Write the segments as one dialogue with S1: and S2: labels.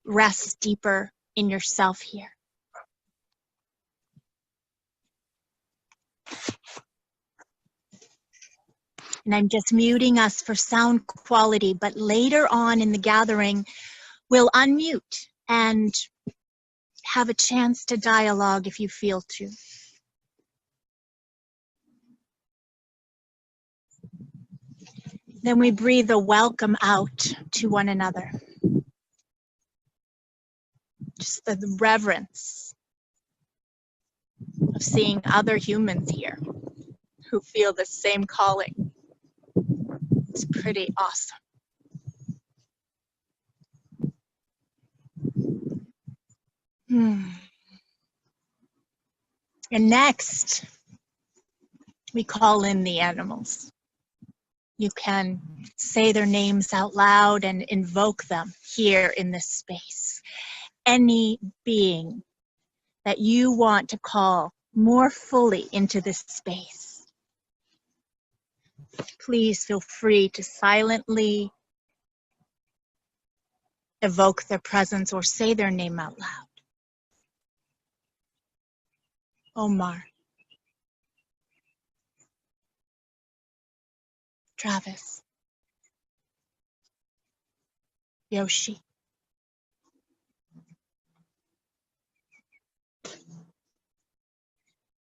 S1: rest deeper in yourself here. And I'm just muting us for sound quality, but later on in the gathering, we'll unmute and have a chance to dialogue if you feel to. Then we breathe a welcome out to one another. Just the reverence of seeing other humans here who feel the same calling. It's pretty awesome. And next, we call in the animals. You can say their names out loud and invoke them here in this space. Any being that you want to call more fully into this space, please feel free to silently evoke their presence or say their name out loud. Omar, Travis, Yoshi,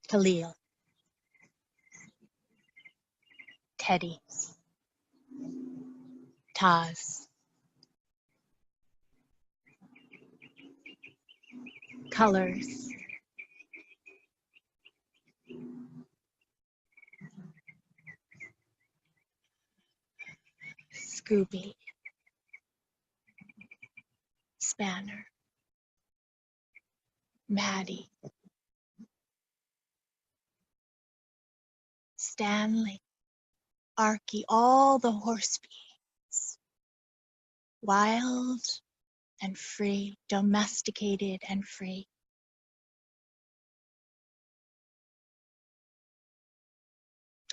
S1: Khalil, Teddy, Taz, Colors, Scooby, Spanner, Maddie, Stanley, Arky, all the horse beings, wild and free, domesticated and free.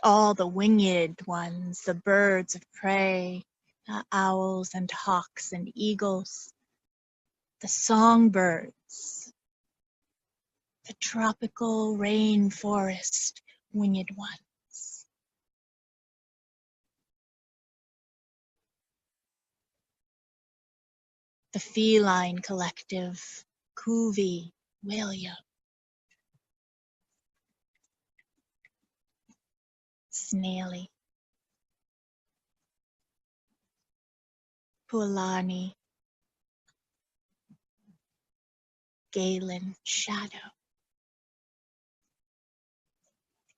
S1: All the winged ones, the birds of prey, owls and hawks and eagles, the songbirds, the tropical rainforest winged ones. The feline collective, Cuvie, William, Snaily, Pualani, Galen, Shadow,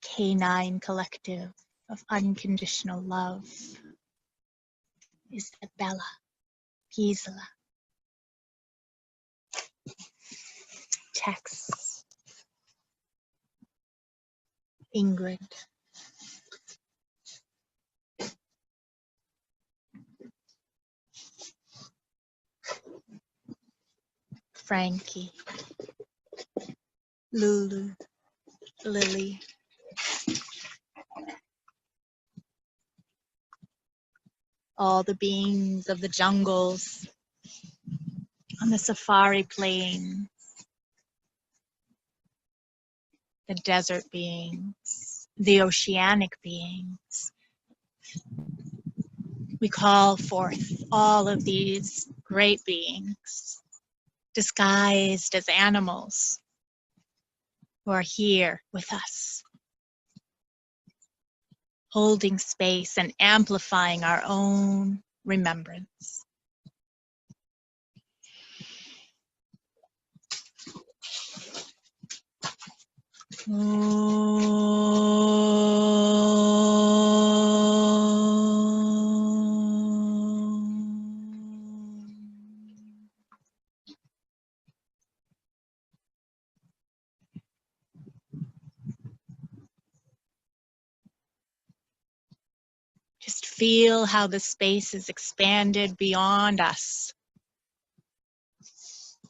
S1: canine collective of unconditional love, Isabella, Gisela, Tex, Ingrid, Frankie, Lulu, Lily, all the beings of the jungles, on the safari plains, the desert beings, the oceanic beings. We call forth all of these great beings, disguised as animals, who are here with us, holding space and amplifying our own remembrance. Just feel how the space is expanded beyond us.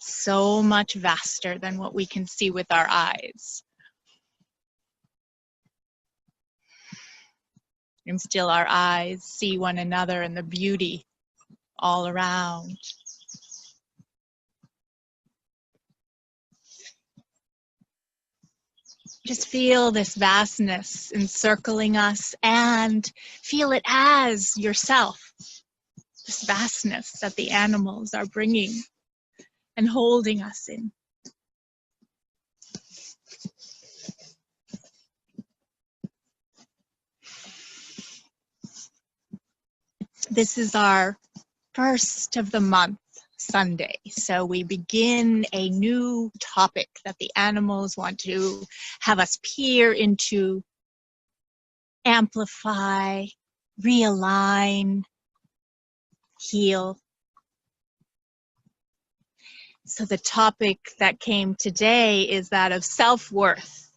S1: So much vaster than what we can see with our eyes. And still our eyes see one another and the beauty all around. Just feel this vastness encircling us and feel it as yourself. This vastness that the animals are bringing and holding us in. This is our first of the month Sunday, so we begin a new topic that the animals want to have us peer into, amplify, realign, heal. So the topic that came today is that of self-worth.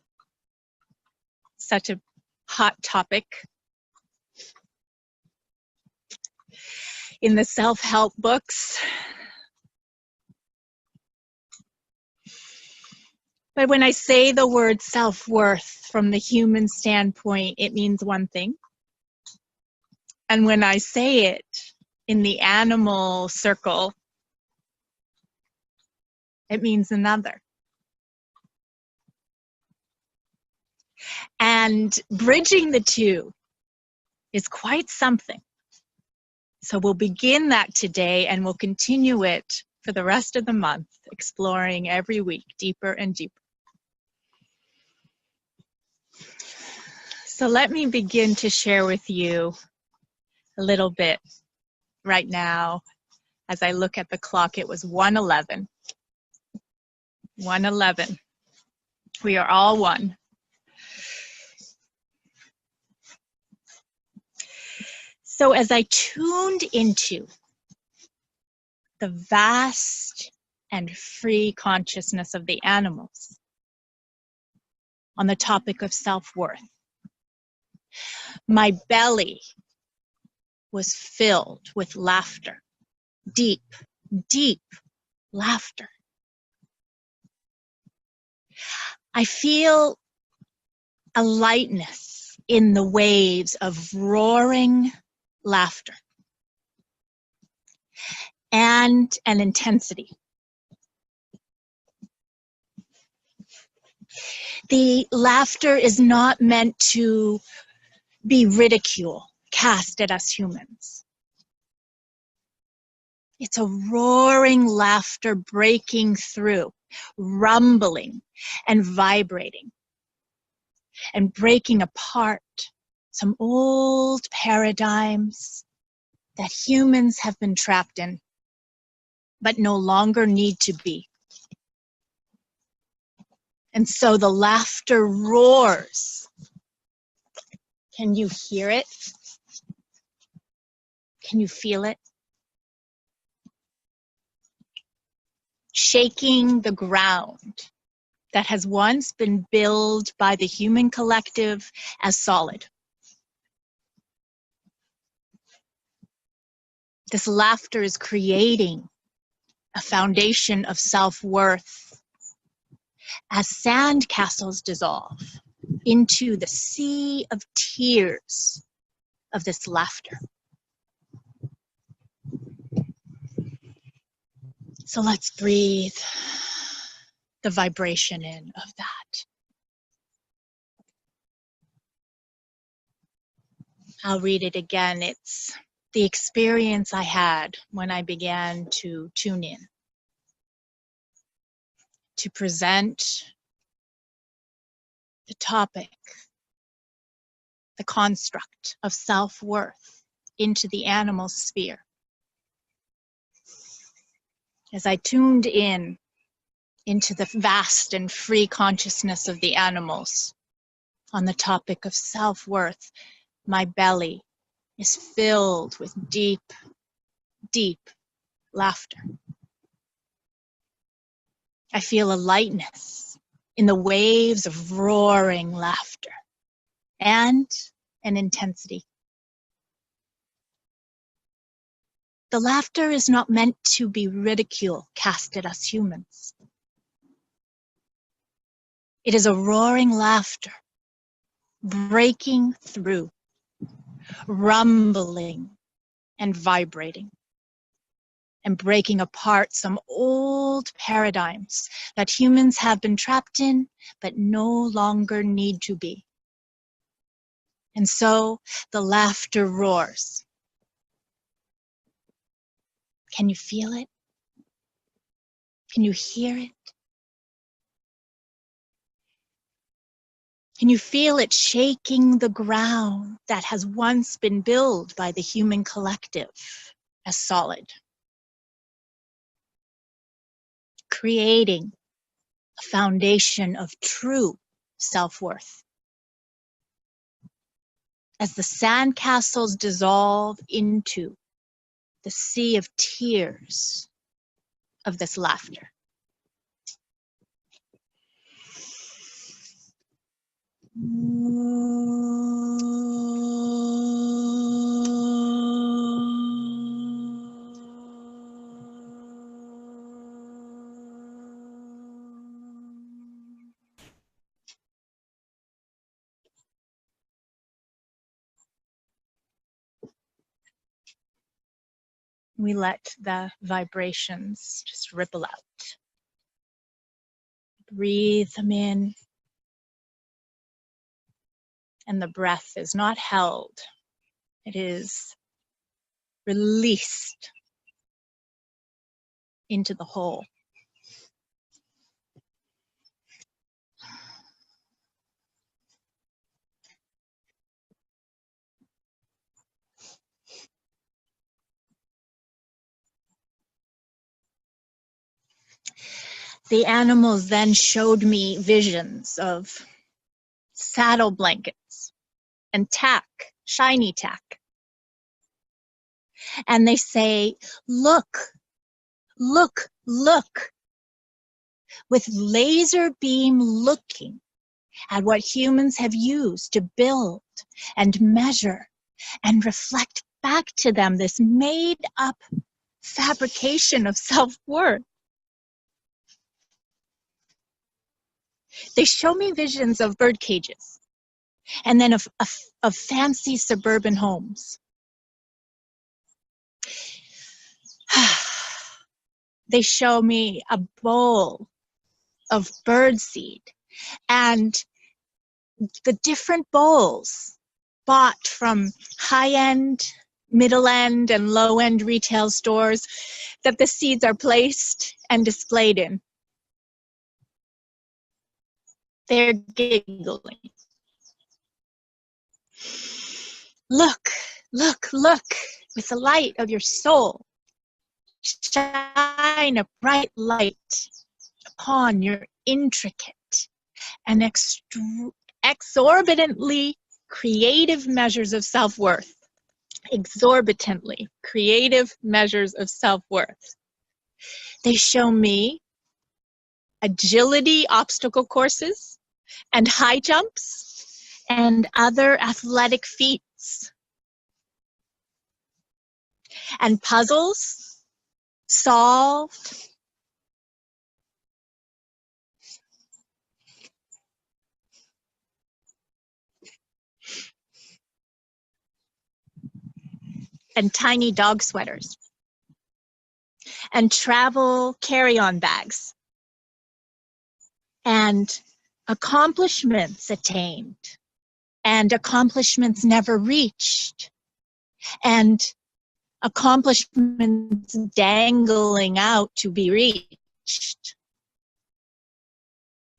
S1: Such a hot topic in the self-help books. But when I say the word self-worth from the human standpoint, it means one thing. And when I say it in the animal circle, it means another. And bridging the two is quite something. So we'll begin that today and we'll continue it for the rest of the month, exploring every week deeper and deeper. So let me begin to share with you a little bit right now. As I look at the clock, it was 1:11. 1:11. We are all one. So as I tuned into the vast and free consciousness of the animals on the topic of self-worth, my belly was filled with laughter, deep, deep laughter. I feel a lightness in the waves of roaring laughter and an intensity. The laughter is not meant to be ridicule cast at us humans. It's a roaring laughter breaking through, rumbling and vibrating and breaking apart some old paradigms that humans have been trapped in, but no longer need to be. And so the laughter roars. Can you hear it? Can you feel it? Shaking the ground that has once been billed by the human collective as solid. This laughter is creating a foundation of self-worth as sand castles dissolve into the sea of tears of this laughter. So let's breathe the vibration in of that. I'll read it again. It's the experience I had when I began to tune in, to present the topic, the construct of self-worth into the animal sphere. As I tuned in into the vast and free consciousness of the animals on the topic of self-worth, my belly is filled with deep, deep laughter. I feel a lightness in the waves of roaring laughter and an intensity. The laughter is not meant to be ridicule cast at us humans. It is a roaring laughter, breaking through, rumbling and vibrating. and breaking apart some old paradigms that humans have been trapped in but no longer need to be. And so the laughter roars. Can you feel it? Can you hear it? Can you feel it shaking the ground that has once been built by the human collective as solid? Creating a foundation of true self-worth. As the sandcastles dissolve into the sea of tears of this laughter. We let the vibrations just ripple out. Breathe them in. And the breath is not held. It is released into the whole. The animals then showed me visions of saddle blankets and tack, shiny tack. And they say, look, look, look, with laser beam looking at what humans have used to build and measure and reflect back to them this made up fabrication of self-worth. They show me visions of bird cages and then of fancy suburban homes. They show me a bowl of birdseed and the different bowls bought from high-end, middle-end, and low-end retail stores that the seeds are placed and displayed in. They're giggling. Look, look, look, with the light of your soul. Shine a bright light upon your intricate and exorbitantly creative measures of self-worth. Exorbitantly creative measures of self-worth. They show me agility obstacle courses and high jumps and other athletic feats and puzzles solved and tiny dog sweaters and travel carry-on bags and accomplishments attained and accomplishments never reached and accomplishments dangling out to be reached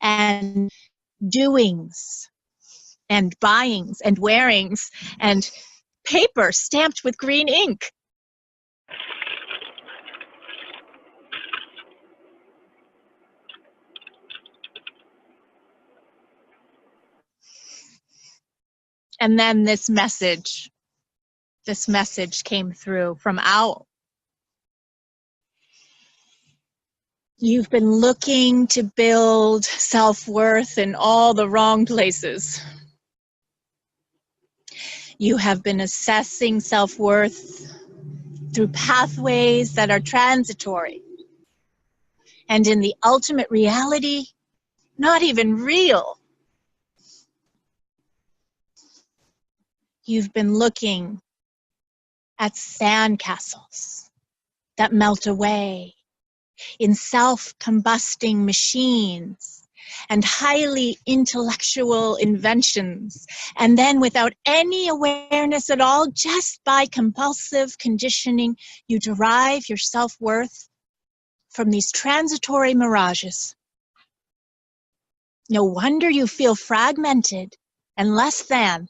S1: and doings and buyings and wearings and paper stamped with green ink. And then this message came through from Owl. You've been looking to build self-worth in all the wrong places. You have been assessing self-worth through pathways that are transitory. And in the ultimate reality, not even real. You've been looking at sandcastles that melt away in self-combusting machines and highly intellectual inventions, and then without any awareness at all, just by compulsive conditioning, you derive your self-worth from these transitory mirages. No wonder you feel fragmented and less than.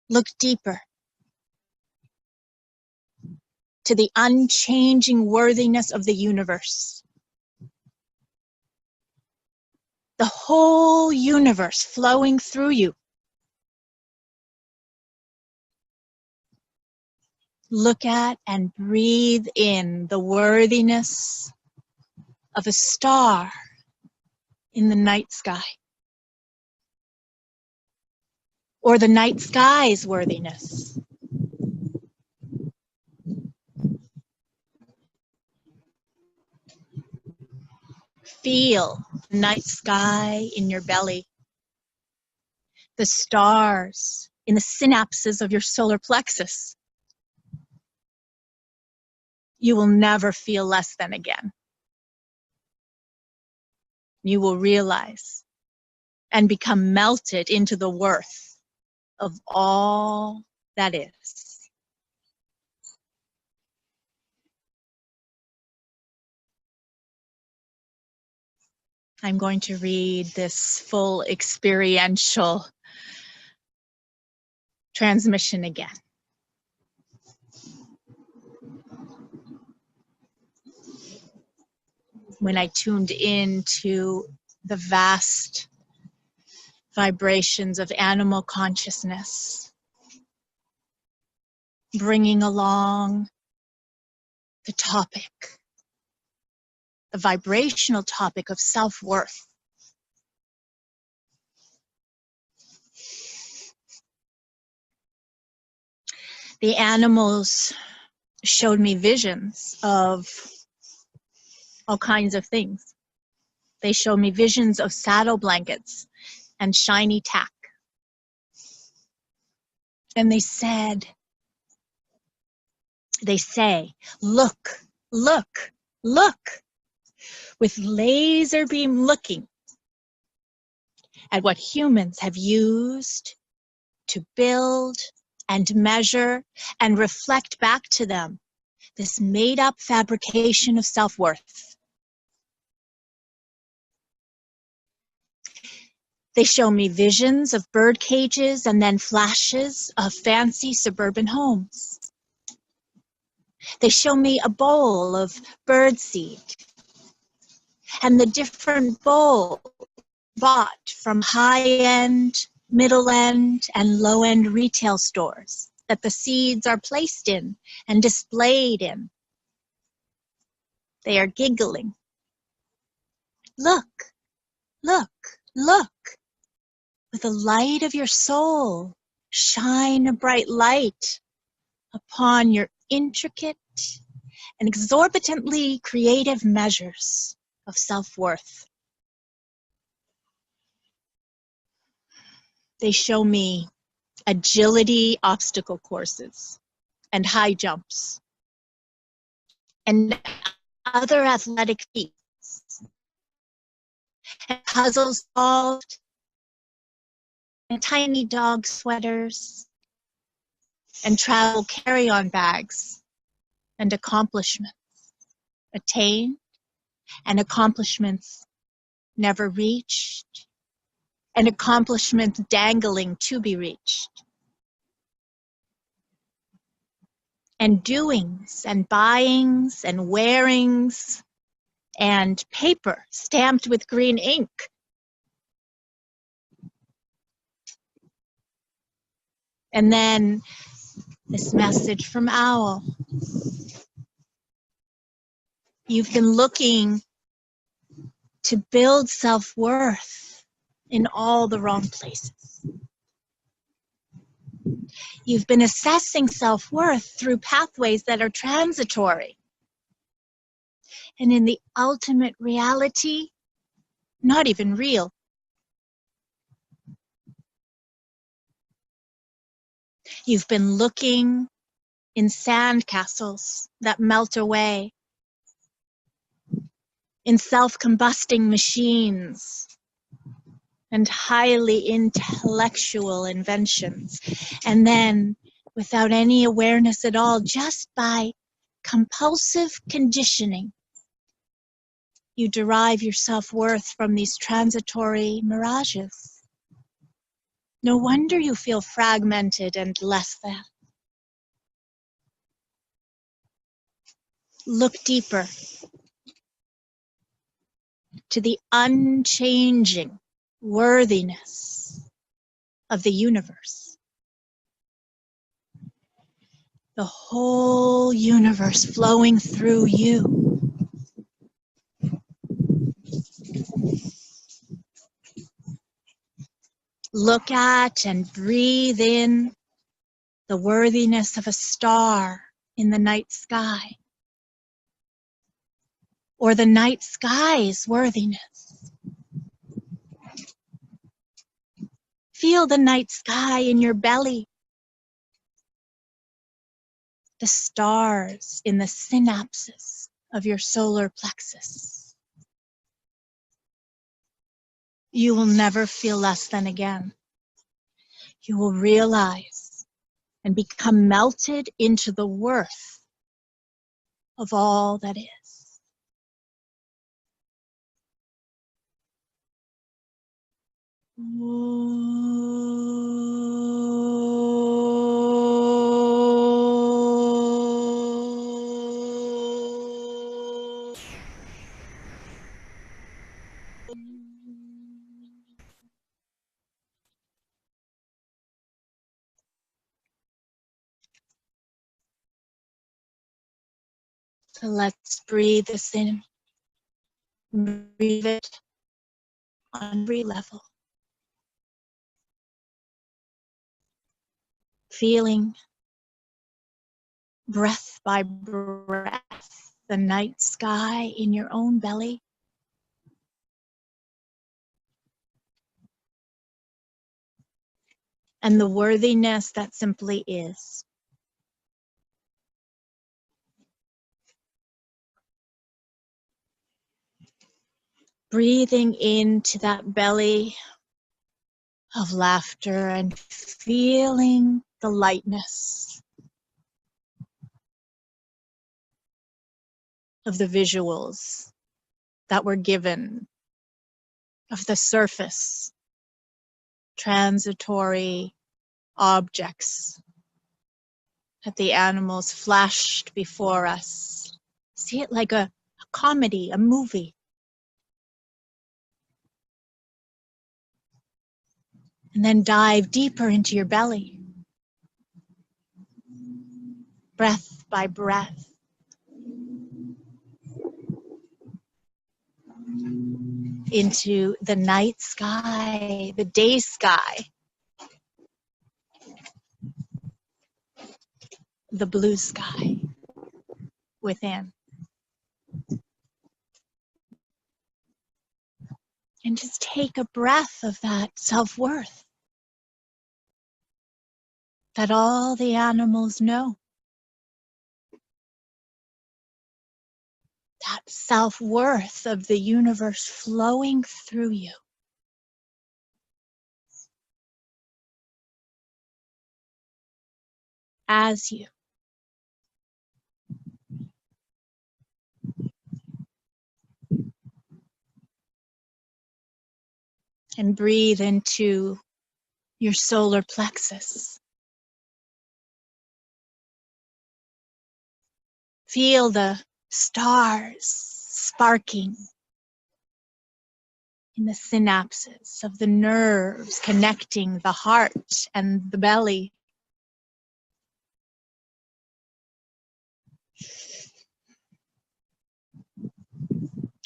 S1: Look deeper to the unchanging worthiness of the universe. The whole universe flowing through you. Look at and breathe in the worthiness of a star in the night sky, or the night sky's worthiness. Feel the night sky in your belly, the stars in the synapses of your solar plexus. You will never feel less than again. You will realize and become melted into the worth of all that is. I'm going to read this full experiential transmission again. When I tuned into the vast vibrations of animal consciousness, bringing along the topic, the vibrational topic of self-worth. The animals showed me visions of all kinds of things. They showed me visions of saddle blankets and shiny tack. And they say, look, look, look, with laser beam looking at what humans have used to build and measure and reflect back to them this made-up fabrication of self-worth. They show me visions of bird cages and then flashes of fancy suburban homes. They show me a bowl of birdseed and the different bowls bought from high-end, middle-end, and low-end retail stores that the seeds are placed in and displayed in. They are giggling. Look, look, look. With the light of your soul, shine a bright light upon your intricate and exorbitantly creative measures of self-worth. They show me agility obstacle courses and high jumps and other athletic feats and puzzles solved and tiny dog sweaters and travel carry-on bags and accomplishments attained and accomplishments never reached and accomplishments dangling to be reached. And doings and buyings and wearings and paper stamped with green ink. And then this message from Owl. You've been looking to build self-worth in all the wrong places. You've been assessing self-worth through pathways that are transitory. And in the ultimate reality, not even real. You've been looking in sand castles that melt away, in self-combusting machines, and highly intellectual inventions. And then, without any awareness at all, just by compulsive conditioning, you derive your self-worth from these transitory mirages. No wonder you feel fragmented and less than. Look deeper to the unchanging worthiness of the universe. The whole universe flowing through you. Look at and breathe in the worthiness of a star in the night sky, or the night sky's worthiness. Feel the night sky in your belly, the stars in the synapses of your solar plexus. You will never feel less than again. You will realize and become melted into the worth of all that is. So let's breathe this in, breathe it on every level. Feeling breath by breath the night sky in your own belly. And the worthiness that simply is. Breathing into that belly of laughter and feeling the lightness of the visuals that were given of the surface, transitory objects that the animals flashed before us. See it like a comedy, a movie. And then dive deeper into your belly, breath by breath. Into the night sky, the day sky, the blue sky within. And just take a breath of that self-worth that all the animals know. That self-worth of the universe flowing through you. As you. And breathe into your solar plexus. Feel the stars sparking in the synapses of the nerves connecting the heart and the belly.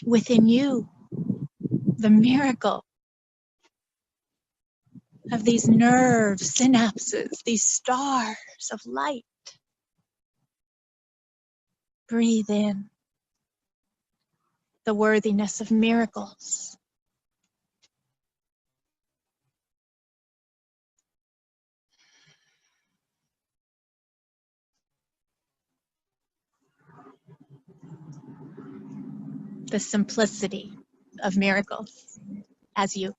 S1: Within you, the miracle of these nerve synapses, these stars of light. Breathe in the worthiness of miracles. the simplicity of miracles as you.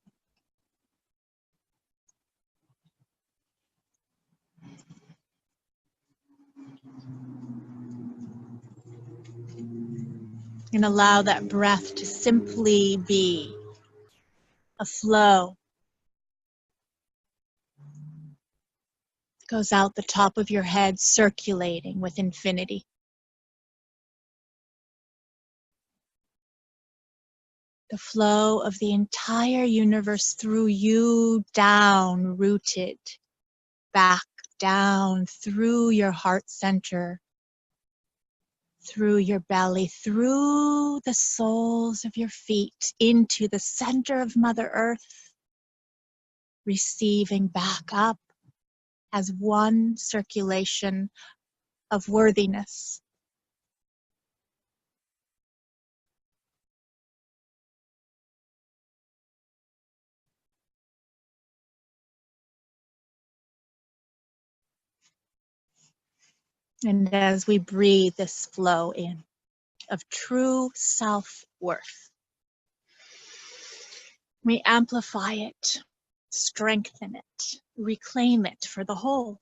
S1: And allow that breath to simply be a flow. Goes out the top of your head, circulating with infinity. The flow of the entire universe through you, down, rooted, back, down, through your heart center, through your belly, through the soles of your feet, into the center of Mother Earth, receiving back up as one circulation of worthiness. And as we breathe this flow in of true self-worth, we amplify it, strengthen it, reclaim it for the whole.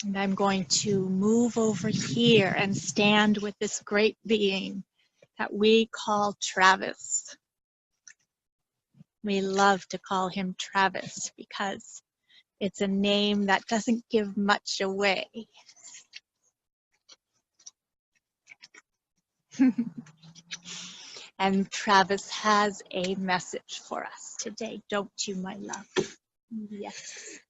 S1: And I'm going to move over here and stand with this great being that we call Travis. We love to call him Travis because it's a name that doesn't give much away. And Travis has a message for us today, don't you, my love? Yes.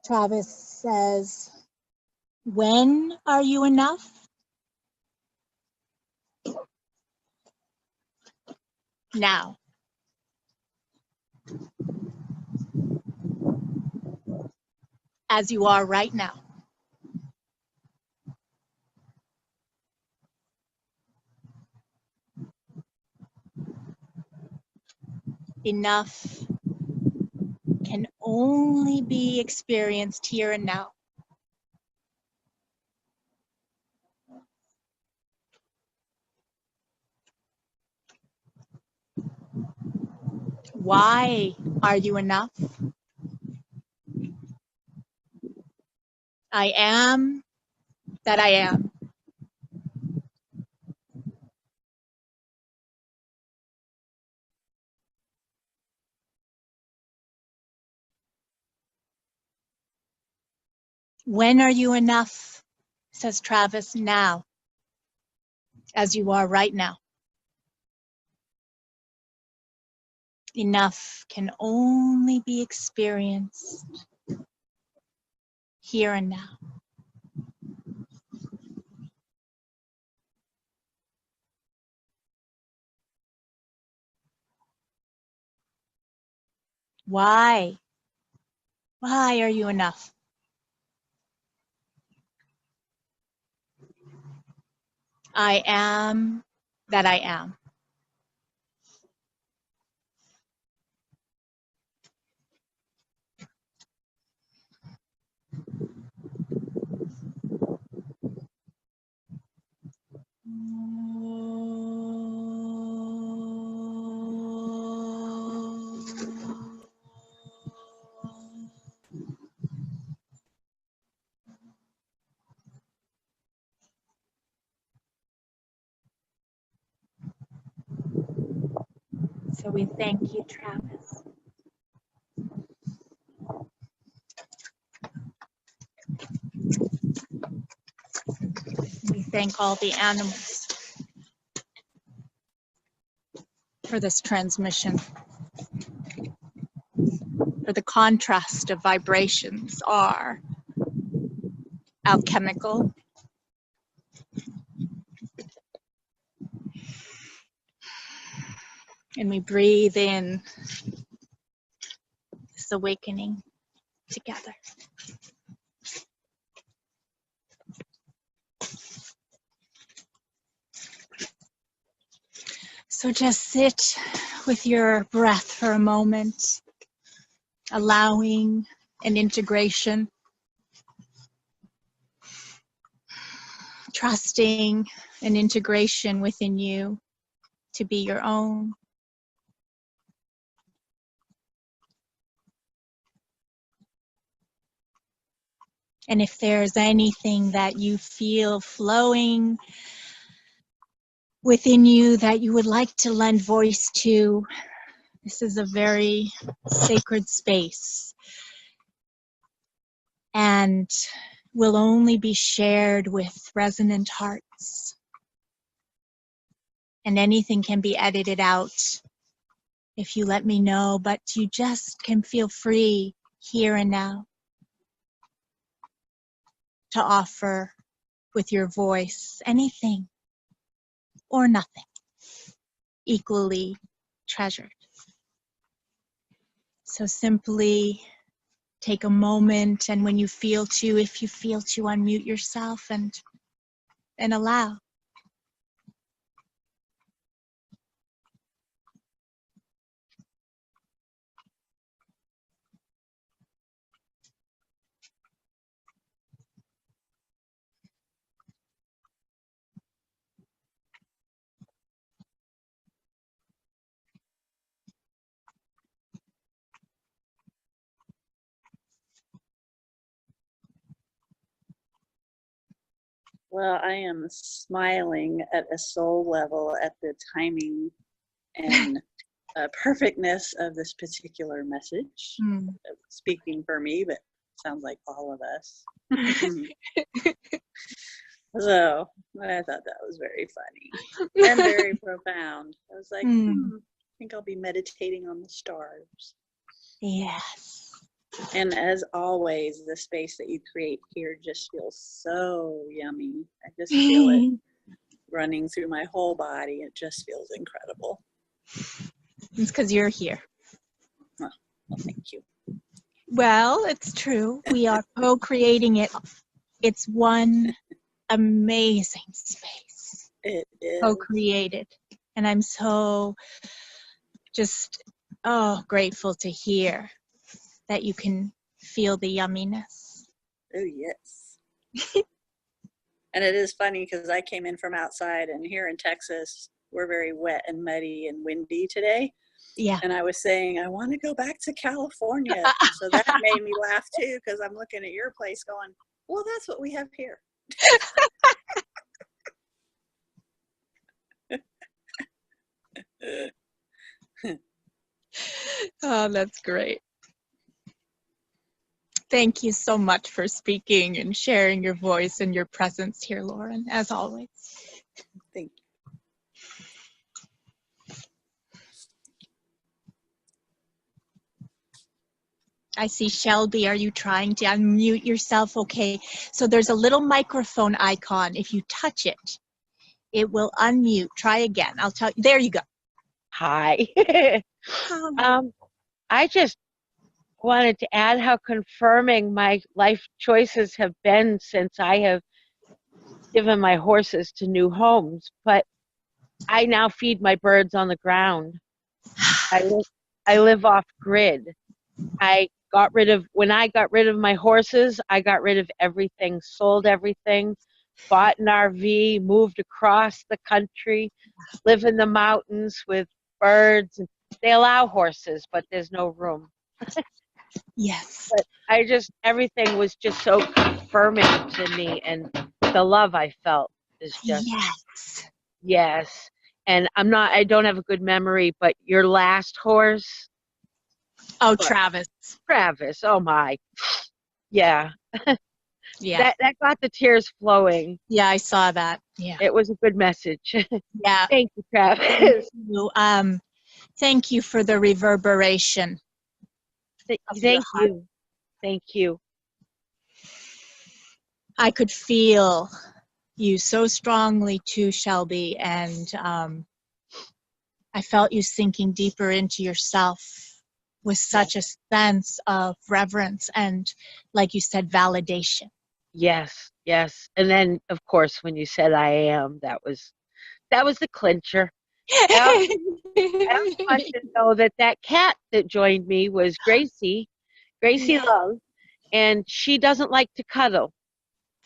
S1: Travis says, when are you enough? Now. As you are right now. Enough can only be experienced here and now. Why are you enough? I am that I am. When are you enough? Says Travis. Now. As you are right now. Enough can only be experienced here and now. Why? Why are you enough? I am that I am. So we thank you, Travis. Thank all the animals for this transmission, for the contrast of vibrations are alchemical. And we breathe in this awakening together. So just sit with your breath for a moment, allowing an integration, trusting an integration within you to be your own. And if there's anything that you feel flowing within you that you would like to lend voice to, this is a very sacred space and will only be shared with resonant hearts. And anything can be edited out if you let me know, but you just can feel free here and now to offer with your voice anything or nothing, equally treasured. So simply take a moment, and when you feel to, if you feel to, unmute yourself and allow.
S2: Well, I am smiling at a soul level at the timing and perfectness of this particular message. Speaking for me, but sounds like all of us. So I thought that was very funny and very profound. I was like, I think I'll be meditating on the stars.
S1: Yes.
S2: And as always, the space that you create here just feels so yummy. I just feel it running through my whole body. It just feels incredible.
S1: It's because you're here.
S2: Well, thank you.
S1: Well, it's true. We are co-creating it. It's one amazing space.
S2: It is.
S1: Co-created. And I'm so just, grateful to hear that you can feel the yumminess.
S2: Oh, yes. And it is funny because I came in from outside, and here in Texas, we're very wet and muddy and windy today.
S1: Yeah.
S2: And I was saying, I want to go back to California. So that made me laugh too, because I'm looking at your place going, well, that's what we have here.
S1: Oh, that's great. Thank you so much for speaking and sharing your voice and your presence here, Lauren, as always.
S2: Thank you.
S1: I see Shelby. Are you trying to unmute yourself? Okay. So there's a little microphone icon. If you touch it, it will unmute. Try again. I'll tell you. There you go.
S3: Hi. I just wanted to add how confirming my life choices have been since I have given my horses to new homes. But I now feed my birds on the ground. I live off grid. When I got rid of my horses, I got rid of everything, sold everything, bought an RV, moved across the country, live in the mountains with birds. They allow horses, but there's no room.
S1: Yes.
S3: But everything was just so confirming to me, and the love I felt is just, yes. And I don't have a good memory, but your last horse.
S1: Oh, Travis.
S3: Travis, oh my. Yeah.
S1: Yeah.
S3: That got the tears flowing.
S1: Yeah, I saw that. Yeah.
S3: It was a good message.
S1: Yeah.
S3: Thank you, Travis.
S1: Thank you for the reverberation. Of your
S3: Thank
S1: heart.
S3: you. Thank you.
S1: I could feel you so strongly too, Shelby, and I felt you sinking deeper into yourself with such a sense of reverence and, like you said, validation.
S3: Yes, yes. And then, of course, when you said I am, that was the clincher. I also want you to know that that cat that joined me was Gracie,
S1: Yeah.
S3: Love, and she doesn't like to cuddle.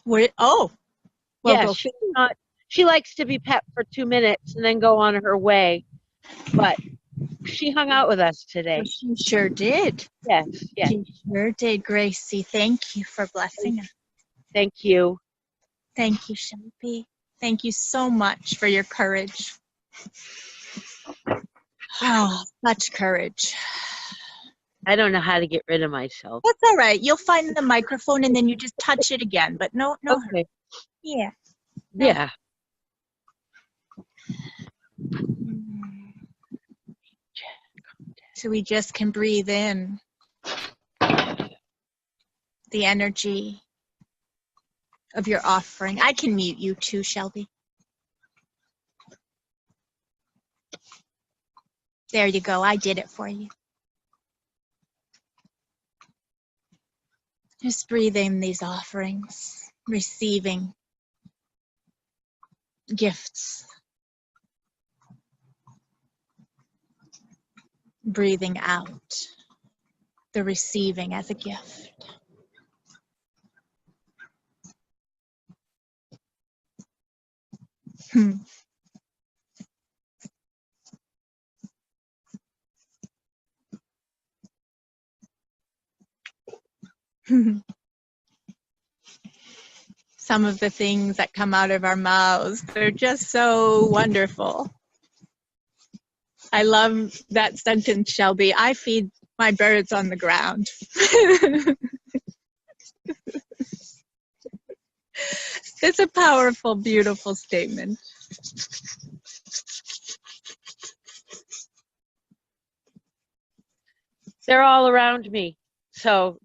S1: Well,
S3: Yes,
S1: go
S3: she's
S1: figure.
S3: not. She likes to be pet for 2 minutes and then go on her way. But she hung out with us today.
S1: She sure did.
S3: Yes, yes.
S1: She sure did, Gracie. Thank you for blessing us.
S3: Thank you.
S1: Thank you, Shelby. Thank you so much for your courage. Oh, such courage.
S3: I don't know how to get rid of myself.
S1: That's all right. You'll find the microphone and then you just touch it again. But no.
S3: Okay.
S1: Yeah. No.
S3: Yeah.
S1: So we just can breathe in the energy of your offering. I can mute you too, Shelby. There you go. I did it for you. Just breathe in these offerings, receiving gifts, breathing out the receiving as a gift. Some of the things that come out of our mouths, they're just so wonderful. I love that sentence, Shelby. I feed my birds on the ground. It's a powerful, beautiful statement.
S3: They're all around me. So,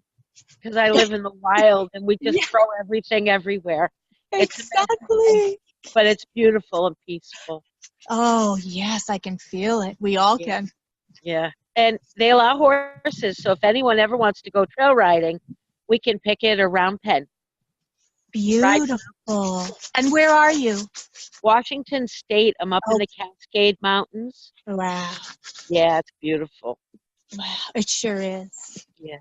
S3: because I live in the wild and we just throw everything everywhere.
S1: Exactly.
S3: But it's beautiful and peaceful.
S1: Oh, yes, I can feel it. We all can.
S3: Yeah. And they allow horses. So if anyone ever wants to go trail riding, we can pick it around Penn.
S1: Beautiful. And where are you?
S3: Washington State. I'm up in the Cascade Mountains.
S1: Wow.
S3: Yeah, it's beautiful.
S1: Wow, it sure is.
S3: Yeah.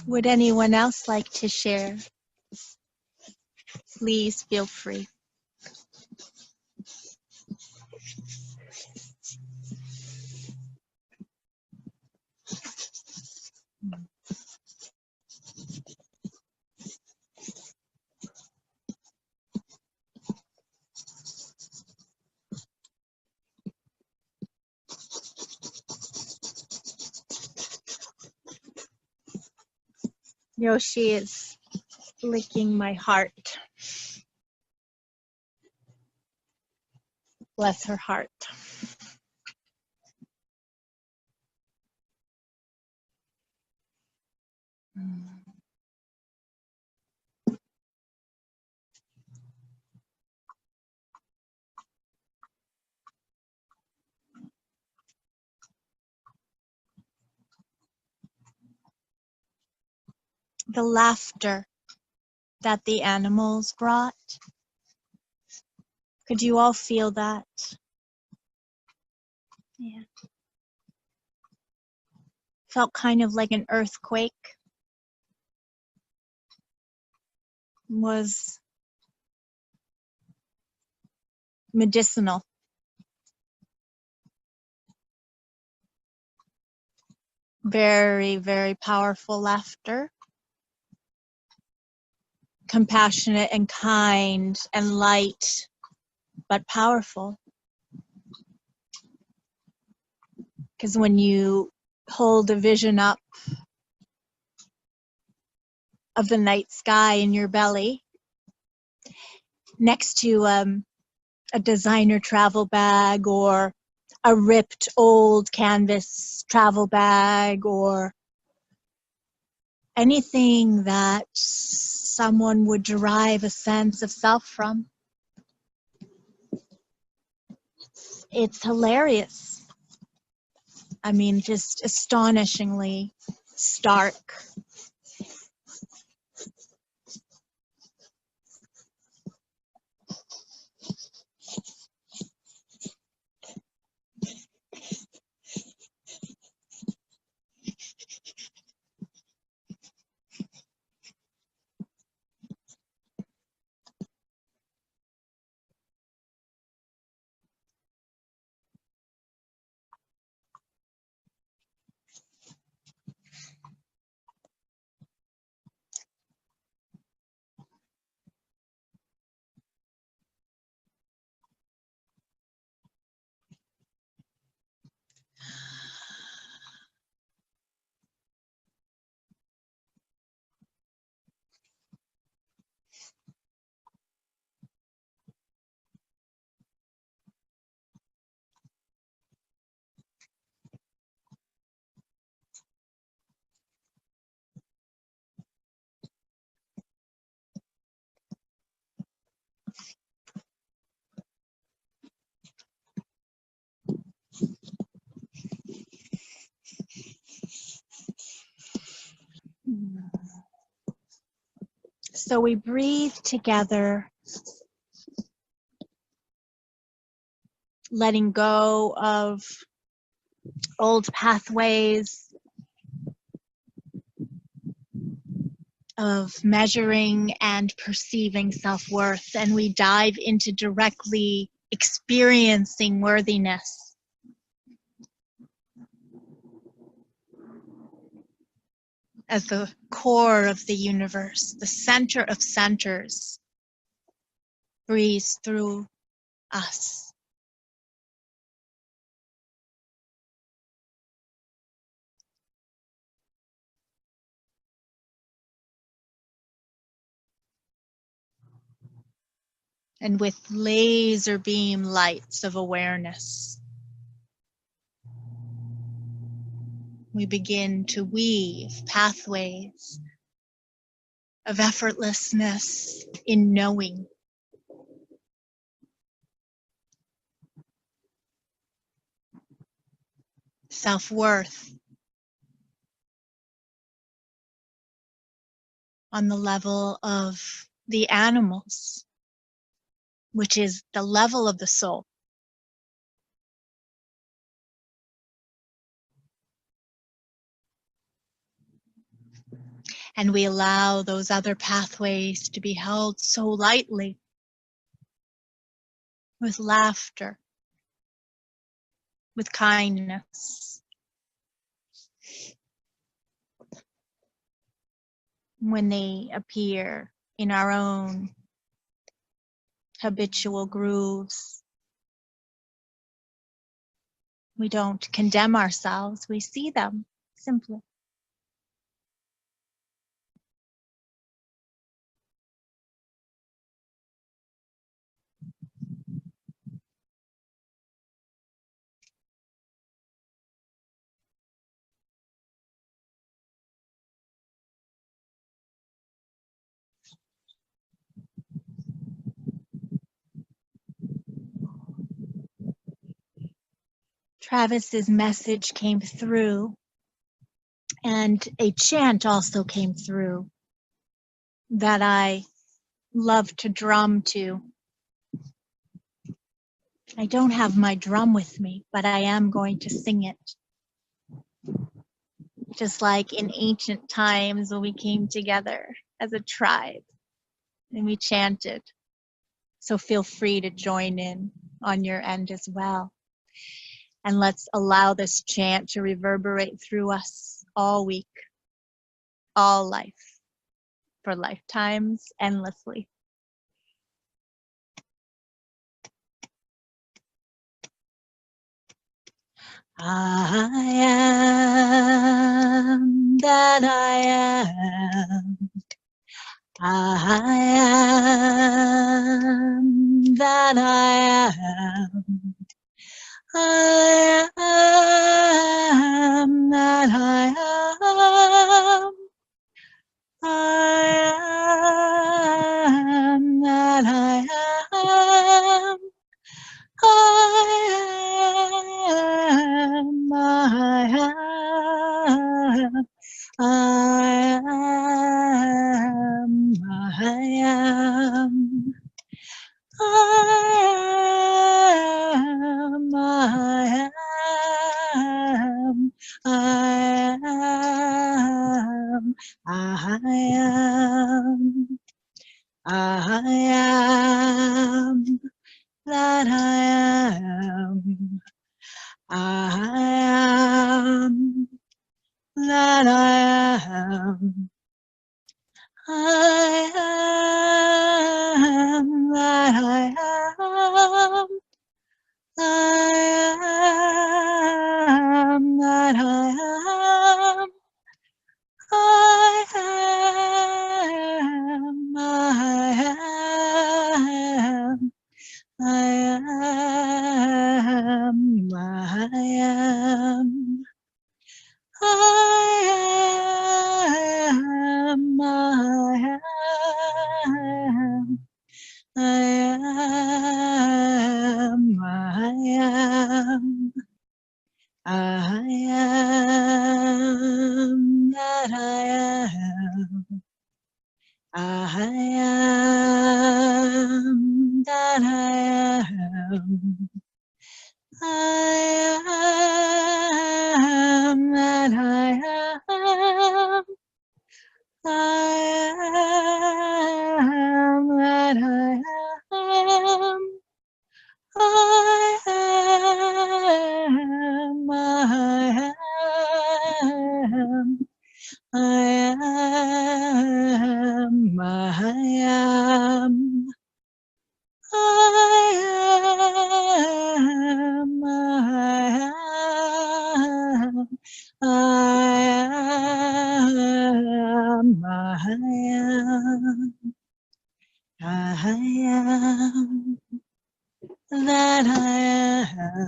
S1: Would anyone else like to share? Please feel free. Yoshi is licking my heart. Bless her heart. The laughter that the animals brought. Could you all feel that? Yeah. Felt kind of like an earthquake. Was medicinal. Very, very powerful laughter. Compassionate and kind and light, but powerful. Because when you hold a vision up of the night sky in your belly, next to a designer travel bag or a ripped old canvas travel bag or anything that someone would derive a sense of self from. It's hilarious. I mean, just astonishingly stark. So we breathe together, letting go of old pathways, of measuring and perceiving self-worth, and we dive into directly experiencing worthiness. As the core of the universe, the center of centers, breathes through us. And with laser beam lights of awareness, we begin to weave pathways of effortlessness in knowing. Self-worth on the level of the animals, which is the level of the soul. And we allow those other pathways to be held so lightly, with laughter, with kindness. When they appear in our own habitual grooves, we don't condemn ourselves, we see them simply. Travis's message came through, and a chant also came through that I love to drum to. I don't have my drum with me, but I am going to sing it. Just like in ancient times when we came together as a tribe and we chanted. So feel free to join in on your end as well. And let's allow this chant to reverberate through us all week, all life, for lifetimes endlessly. I am that I am. I am that I am. I am that I am. I am that I am. I am. I am. I am. I am. I am. I am. I am. I am that I am. I am that I am. I am that I am. I am that I am. I am. I am. I am. I am. I am. I am. I am. I am. I am that I am. I am that I am. I am that I am. I am that I am. I am. I am. I am. I am. I am. I am. I am. I am that I am. I am that I am. I am that I am.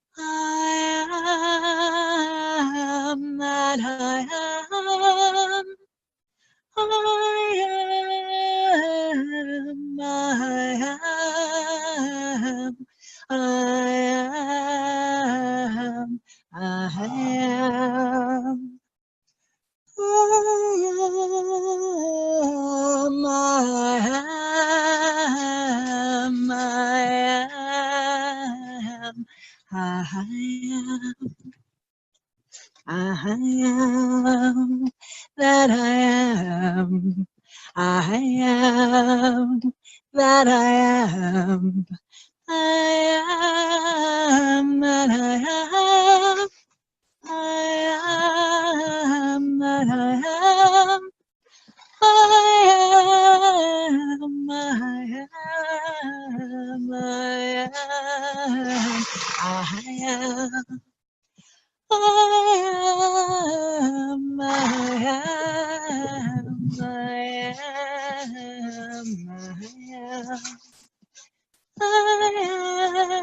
S1: I am that I am. I am. I am. I am. I am. I am. I am that I am. I am that I am. I am that I am. I am that I am. I am. I am. I am. I am. I am. I am. I am. I am.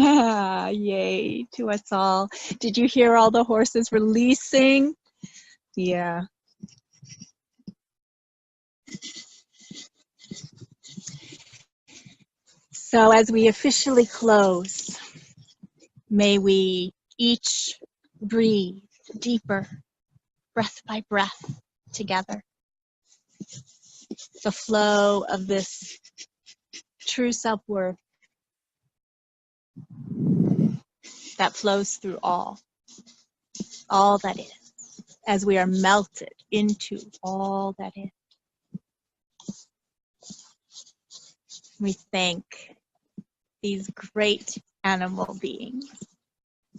S1: Yay to us all. Did you hear all the horses releasing? Yeah. So as we officially close, may we each breathe deeper, breath by breath, together. The flow of this true self-worth that flows through all that is, as we are melted into all that is. We thank these great animal beings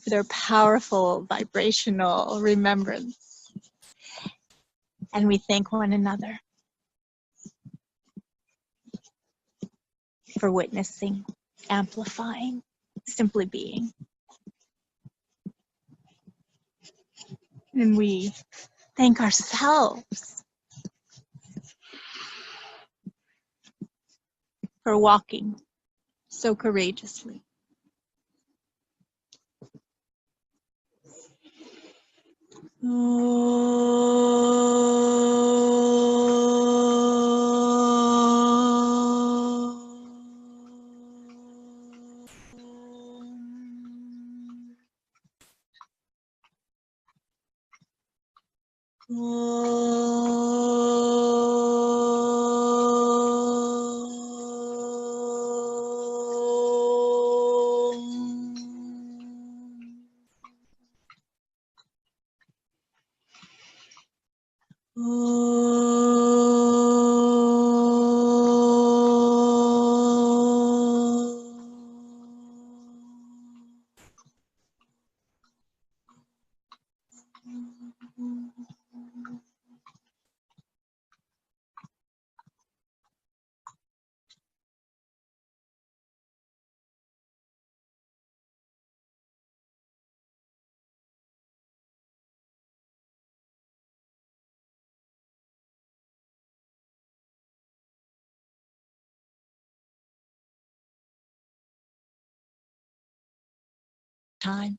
S1: for their powerful vibrational remembrance. And we thank one another for witnessing, amplifying, simply being. And we thank ourselves for walking so courageously. Time.